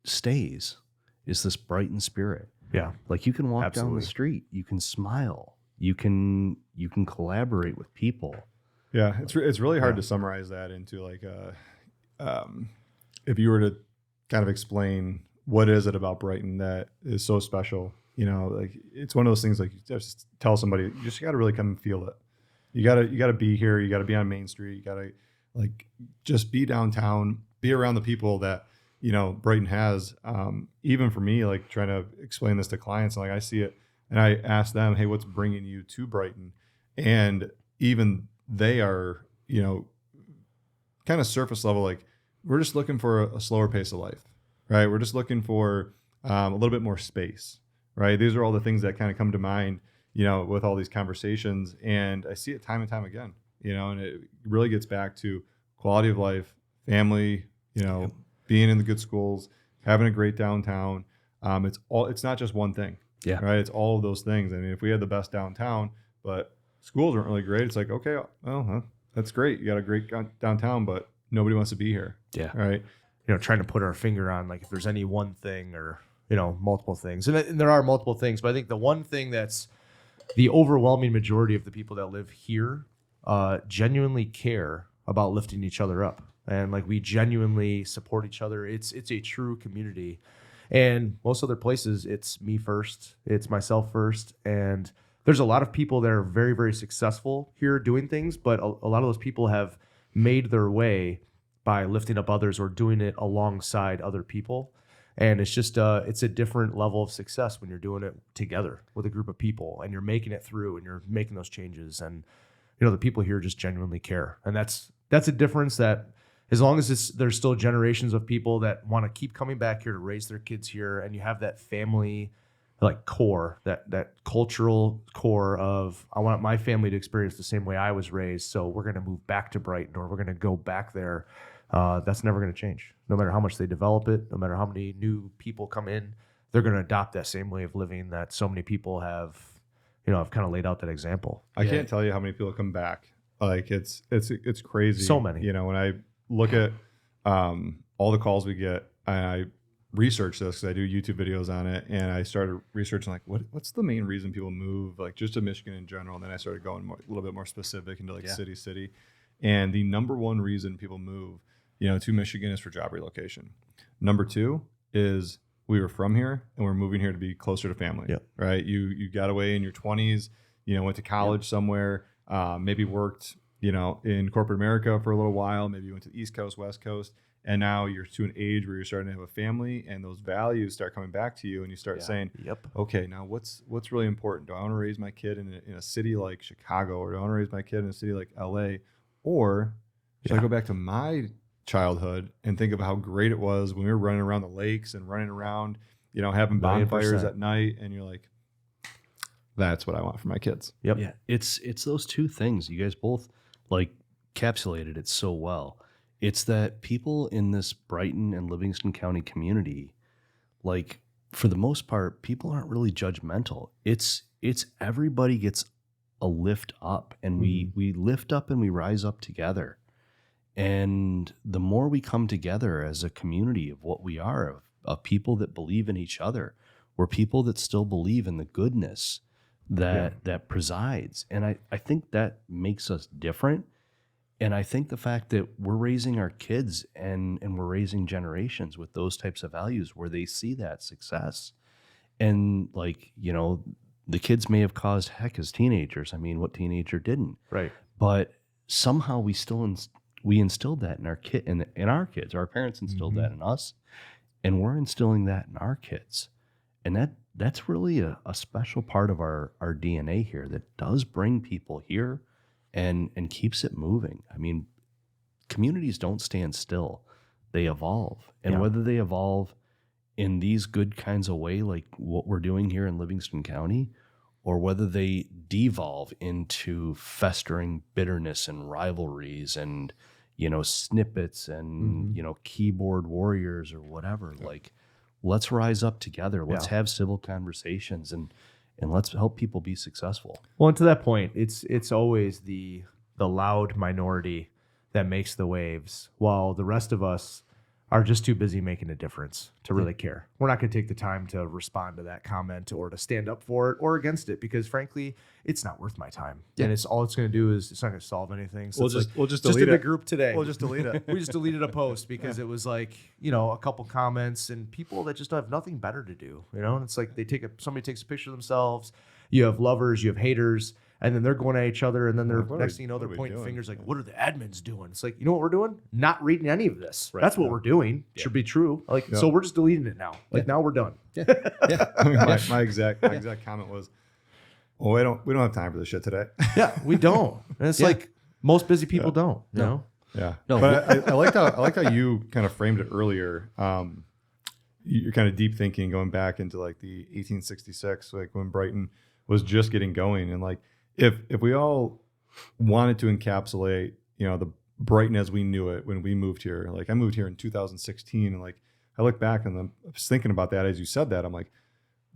stays is this Brighton spirit. Yeah. Like, you can walk down Absolutely. the street, you can smile, you can collaborate with people. Yeah, it's really hard to summarize that into like if you were to kind of explain what is it about Brighton that is so special. Like, it's one of those things, like, you just tell somebody, you just got to really come and feel it. You got to be here. You got to be on Main Street. You got to, like, just be downtown, be around the people that, Brighton has. Even for me, like, trying to explain this to clients, like, I see it and I ask them, hey, what's bringing you to Brighton? And even they are, kind of surface level, like, we're just looking for a slower pace of life, right? We're just looking for a little bit more space, right? These are all the things that kind of come to mind, with all these conversations. And I see it time and time again, and it really gets back to quality of life, family, being in the good schools, having a great downtown. It's not just one thing, Yeah. right? It's all of those things. I mean, if we had the best downtown, but schools aren't really great, it's like, okay, well, that's great. You got a great downtown, but nobody wants to be here. Yeah. Right. Trying to put our finger on, like, if there's any one thing or, multiple things. And there are multiple things, but I think the one thing that's the overwhelming majority of the people that live here genuinely care about lifting each other up. And, like, we genuinely support each other. It's a true community. And most other places, it's me first, it's myself first. And there's a lot of people that are very, very successful here doing things, but a lot of those people have made their way by lifting up others or doing it alongside other people. And it's just it's a different level of success when you're doing it together with a group of people and you're making it through and you're making those changes. And the people here just genuinely care. And that's a difference that, as long as there's still generations of people that want to keep coming back here to raise their kids here, and you have that family, like, core, that cultural core of, I want my family to experience the same way I was raised, so we're going to move back to Brighton, or we're going to go back there. That's never going to change. No matter how much they develop it, no matter how many new people come in, they're going to adopt that same way of living that so many people have kind of laid out that example. I can't tell you how many people come back. Like, it's crazy. So many. When I look at all the calls we get, I research this because I do YouTube videos on it, and I started researching, like, what's the main reason people move, like, just to Michigan in general. And then I started going a little bit more specific into, like, city. And the number one reason people move, to Michigan is for job relocation. Number two is we were from here and we're moving here to be closer to family. Yep. Right. You got away in your 20s, went to college somewhere, maybe worked, in corporate America for a little while, maybe you went to the East Coast, West Coast, and now you're to an age where you're starting to have a family, and those values start coming back to you, and you start saying, okay, now what's really important? Do I want to raise my kid in a city like Chicago, or do I want to raise my kid in a city like LA? Or should I go back to my childhood and think of how great it was when we were running around the lakes and running around, having bonfires 100%. at night, and you're like, that's what I want for my kids. Yep. Yeah. It's those two things. You guys both, like, encapsulated it so well. It's that people in this Brighton and Livingston County community, like, for the most part, people aren't really judgmental. It's everybody gets a lift up, and we lift up and we rise up together. And the more we come together as a community of what we are, of people that believe in each other, we're people that still believe in the goodness that presides. And I think that makes us different. And I think the fact that we're raising our kids and we're raising generations with those types of values where they see that success. And like, the kids may have caused heck as teenagers. I mean, what teenager didn't? Right. But somehow we still we instilled that in our our kids. Our parents instilled that in us, and we're instilling that in our kids. And that's really a special part of our DNA here that does bring people here and keeps it moving. I mean, communities don't stand still. They evolve. And whether they evolve in these good kinds of way, like what we're doing here in Livingston County, or whether they devolve into festering bitterness and rivalries and, snippets and, keyboard warriors or whatever, like, let's rise up together. Let's have civil conversations and let's help people be successful. Well, and to that point, it's always the loud minority that makes the waves, while the rest of us are just too busy making a difference to really care. We're not going to take the time to respond to that comment or to stand up for it or against it, because frankly, it's not worth my time. And it's going to do is it's not going to solve anything. So we'll just delete in the it. group today. We'll just delete it. We just deleted a post because it was like, a couple comments and people that just have nothing better to do, and it's like somebody takes a picture of themselves. You have lovers, you have haters, and then they're going at each other, and then next thing you know, they're pointing fingers like, what are the admins doing? It's like, you know what we're doing? Not reading any of this. Right. That's what we're doing. Should be true. Like, so we're just deleting it now. Like now we're done. I mean, my exact comment was, well, we don't have time for this shit today. Yeah, we don't. And it's like most busy people don't, you know? Yeah. No, but I liked how you kind of framed it earlier. You're kind of deep thinking, going back into like the 1866, like when Brighton was just getting going, and like if we all wanted to encapsulate, the Brighton as we knew it when we moved here. Like I moved here in 2016, and like I look back and I was thinking about that as you said that. I'm like,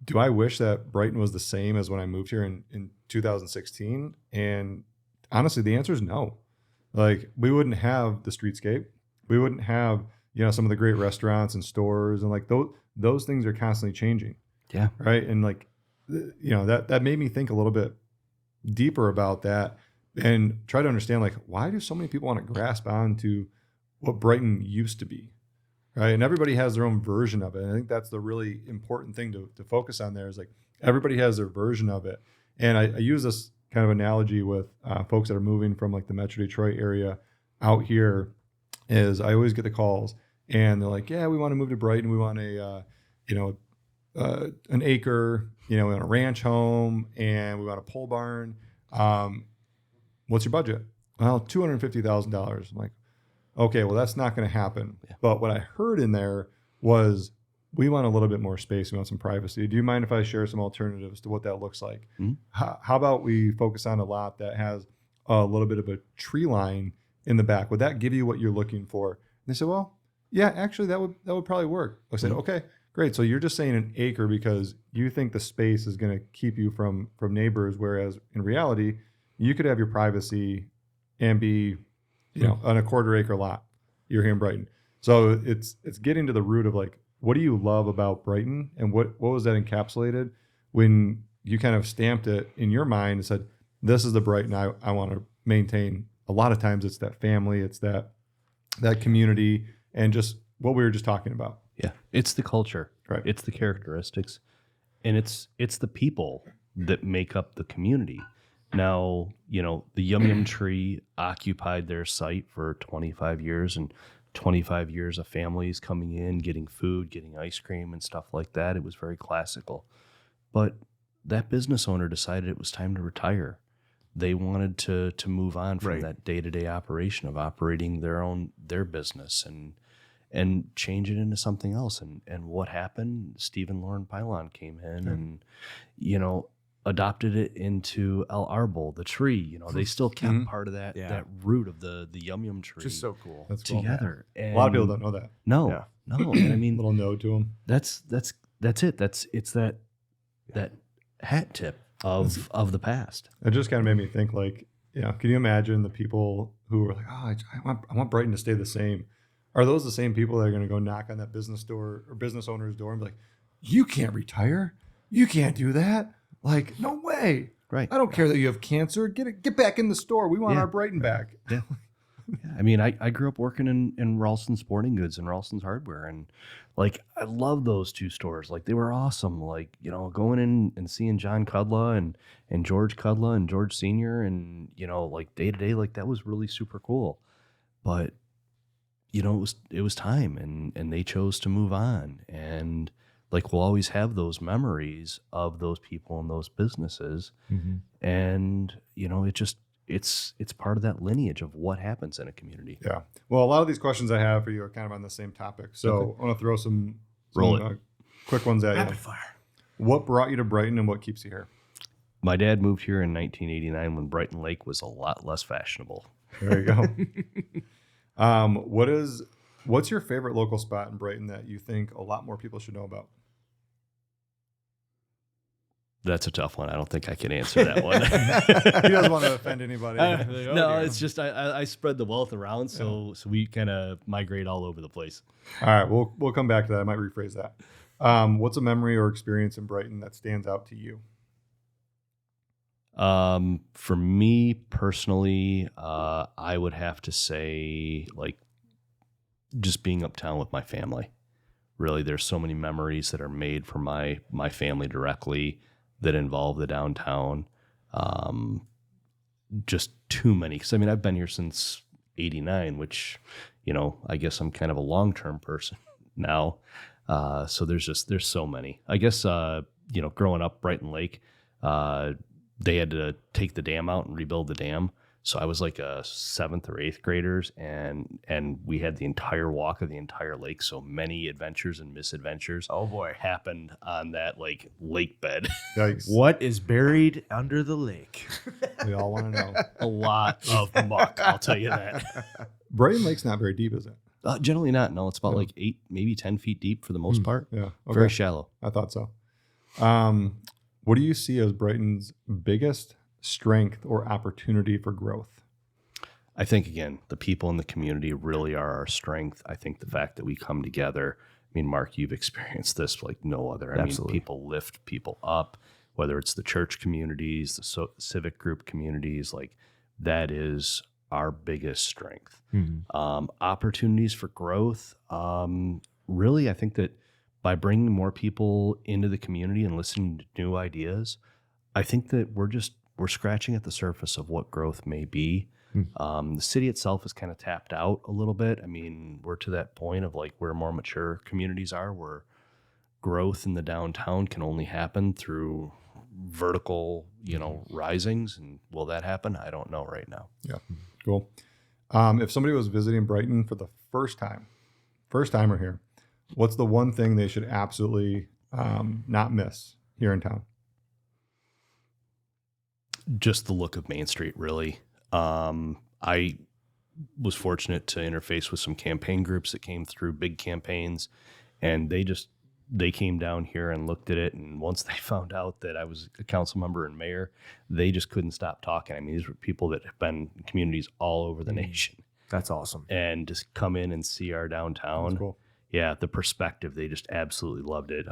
do I wish that Brighton was the same as when I moved here in 2016? And honestly, the answer is no. Like we wouldn't have the streetscape. We wouldn't have, some of the great restaurants and stores, and like those things are constantly changing. Yeah. Right. And like, that made me think a little bit deeper about that and try to understand, like, why do so many people want to grasp on to what Brighton used to be? Right. And everybody has their own version of it. And I think that's the really important thing to focus on there is like everybody has their version of it. And I use this kind of analogy with folks that are moving from like the Metro Detroit area out here. Is I always get the calls and they're like, yeah, we want to move to Brighton. We want an acre, in a ranch home, and we want a pole barn. What's your budget? Well, $250,000. I'm like, okay, well, that's not going to happen. Yeah. But what I heard in there was we want a little bit more space. We want some privacy. Do you mind if I share some alternatives to what that looks like? Mm-hmm. How about we focus on a lot that has a little bit of a tree line in the back? Would that give you what you're looking for? And they said, well, yeah, actually that would probably work. I said, okay, great. So you're just saying an acre because you think the space is going to keep you from neighbors, whereas in reality, you could have your privacy and be, on a quarter acre lot. You're here in Brighton. So it's getting to the root of like, what do you love about Brighton, and what was that encapsulated when you kind of stamped it in your mind and said, this is the Brighton I want to maintain. A lot of times it's that family, it's that community, and just what we were just talking about. Yeah, it's the culture, right? It's the characteristics, and it's the people that make up the community. Now, the Yum Yum Tree occupied their site for 25 years, and 25 years of families coming in, getting food, getting ice cream and stuff like that. It was very classical. But that business owner decided it was time to retire. They wanted to move on from that day-to-day operation of operating their business and change it into something else. And what happened? Steve and Lauren Pylon came in and, adopted it into El Arbol, the tree. They still kept part of that root of the Yum Yum Tree. Just so cool. That's together. Cool. And a lot of people don't know that. No. And I mean, little node to them. That's it. It's that hat tip of the past. It just kind of made me think, like, can you imagine the people who were like, oh, I want Brighton to stay the same? Are those the same people that are going to go knock on that business door or business owner's door and be like, you can't retire, you can't do that? Like, no way. Right. I don't care that you have cancer. Get back in the store. We want our Brighton back. Yeah. I mean, I grew up working in Ralston Sporting Goods and Ralston's Hardware, and like I love those two stores. Like they were awesome. Like, you know, going in and seeing John Cudla and George Cudla and George Senior, and you know, like day to day, like that was really super cool. But you know, it was time, and they chose to move on, and like we'll always have those memories of those people and those businesses, and you know, it's part of that lineage of what happens in a community. Yeah. Well, a lot of these questions I have for you are kind of on the same topic. So Okay. I want to throw some Roll it. quick ones at Rapid you. fire. What brought you to Brighton and what keeps you here? My dad moved here in 1989 when Brighton Lake was a lot less fashionable. There you go. What's your favorite local spot in Brighton that you think a lot more people should know about? That's a tough one. I don't think I can answer that one. He doesn't want to offend anybody. No, it's just I spread the wealth around, so we kind of migrate all over the place. All right, we'll come back to that. I might rephrase that. What's a memory or experience in Brighton that stands out to you? For me personally, I would have to say like just being uptown with my family. Really, there's so many memories that are made for my family directly that involve the downtown. Just too many. Because I mean, I've been here since '89, which, you know, I guess I'm kind of a long-term person now. So there's so many. I guess, you know, growing up Brighton Lake, they had to take the dam out and rebuild the dam. So I was like a 7th or 8th graders, and we had the entire walk of the entire lake. So many adventures and misadventures. Oh boy. Happened on that like lake bed. Yikes. What is buried under the lake? We all want to know. A lot of muck, I'll tell you that. Brighton Lake's not very deep, is it? Generally not. No, it's about like 8, maybe 10 feet deep for the most part. Yeah. Okay. Very shallow. I thought so. What do you see as Brighton's biggest strength or opportunity for growth? I think, again, the people in the community really are our strength. I think the fact that we come together, I mean, Mark, you've experienced this like no other. I Absolutely. mean, people lift people up, whether it's the church communities, the civic group communities, like that is our biggest strength. Opportunities for growth. Really, I think that by bringing more people into the community and listening to new ideas, I think that we're scratching at the surface of what growth may be. The city itself is kind of tapped out a little bit. I mean, we're to that point of like where more mature communities are, where growth in the downtown can only happen through vertical, you know, risings. And will that happen? I don't know right now. Yeah. Cool. If somebody was visiting Brighton for the first timer here, what's the one thing they should absolutely not miss here in town? Just the look of Main Street, really. I was fortunate to interface with some campaign groups that came through, big campaigns, and they came down here and looked at it. And once they found out that I was a council member and mayor, they just couldn't stop talking. I mean, these were people that have been in communities all over the nation. That's awesome. And just come in and see our downtown. That's cool. Yeah, the perspective, they just absolutely loved it.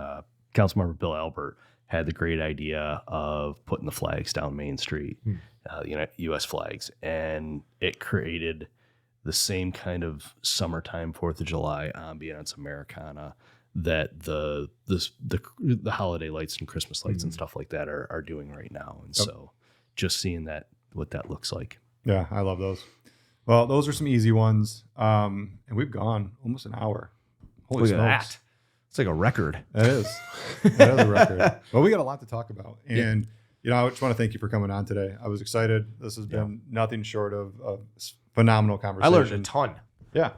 Councilmember Bill Albert had the great idea of putting the flags down Main Street, U.S. flags, and it created the same kind of summertime 4th of July ambiance, Americana, that the holiday lights and Christmas lights and stuff like that are doing right now. And so just seeing what that looks like. Yeah, I love those. Well, those are some easy ones. And we've gone almost an hour. Holy Look smokes. at that. It's like a record. That is a record. Well, we got a lot to talk about. And, you know, I just want to thank you for coming on today. I was excited. This has been nothing short of a phenomenal I learned learned a ton. Yeah.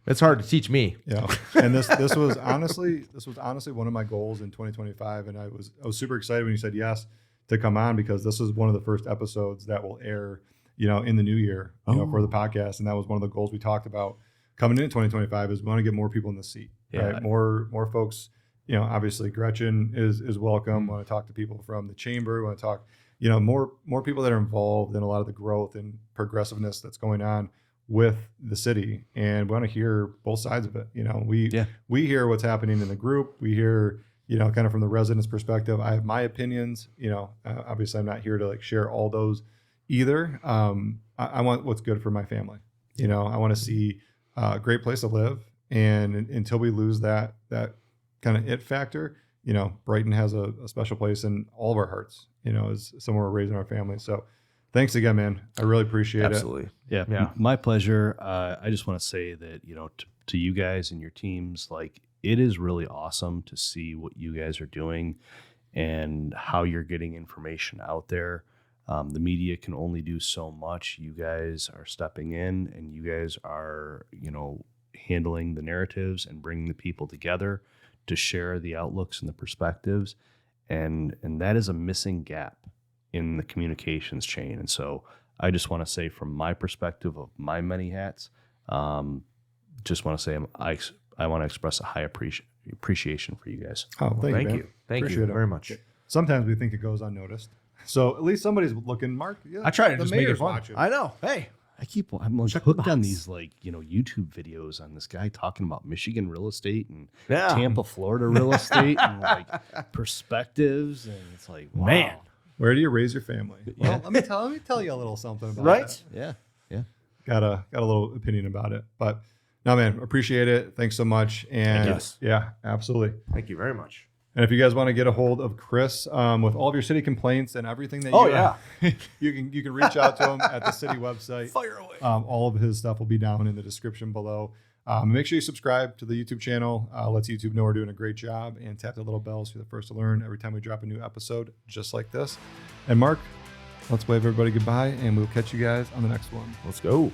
It's hard to teach me. Yeah. And this was honestly one of my goals in 2025. And I was super excited when you said yes to come on, because this is one of the first episodes that will air, you know, in the new year, for the podcast. And that was one of the goals we talked about coming in 2025 is we want to get more people in the seat. Yeah. Right? More folks, you know, obviously Gretchen is welcome. Want to talk to people from the chamber. Want to talk, you know, more people that are involved in a lot of the growth and progressiveness that's going on with the city. And we want to hear both sides of it. You know, we hear what's happening in the group. We hear, you know, kind of from the residents' perspective. I have my opinions, you know, obviously I'm not here to like share all those either. I want what's good for my family. You know, I want to see a great place to live. And until we lose that kind of it factor, you know, Brighton has a special place in all of our hearts, you know, as somewhere we're raising our family. So thanks again, man. I really appreciate it. Absolutely. Yeah. My pleasure. I just want to say that, you know, to you guys and your teams, like, it is really awesome to see what you guys are doing and how you're getting information out there. The media can only do so much. You guys are stepping in, and you guys are, you know, handling the narratives and bringing the people together to share the outlooks and the perspectives. And that is a missing gap in the communications chain. And so I just want to say, from my perspective of my many hats, just want to say I want to express a high appreciation for you guys. Oh, thank you. Thank Appreciate you it. very much. Sometimes we think it goes unnoticed. So at least somebody's looking. Mark, yeah, I try to the just make it mayor's fun. watching. I know. Hey, I'm like Check the hooked on box. these, like, you know, YouTube videos on this guy talking about Michigan real estate and Yeah. Tampa, Florida real estate and like perspectives. And it's like, wow. Man. Where do you raise your family? Yeah. Well, let me tell you a little something about Right? that. Yeah. Got a little opinion about it. But no, man, appreciate it. Thanks so much. And Yes. yeah, absolutely. Thank you very much. And if you guys want to get a hold of Kris with all of your city complaints and everything that you can reach out to him at the city website. Fire away. All of his stuff will be down in the description below. Make sure you subscribe to the YouTube channel. Lets YouTube know we're doing a great job, and tap the little bells so you're the first to learn every time we drop a new episode just like this. And Mark, let's wave everybody goodbye, and we'll catch you guys on the next one. Let's go.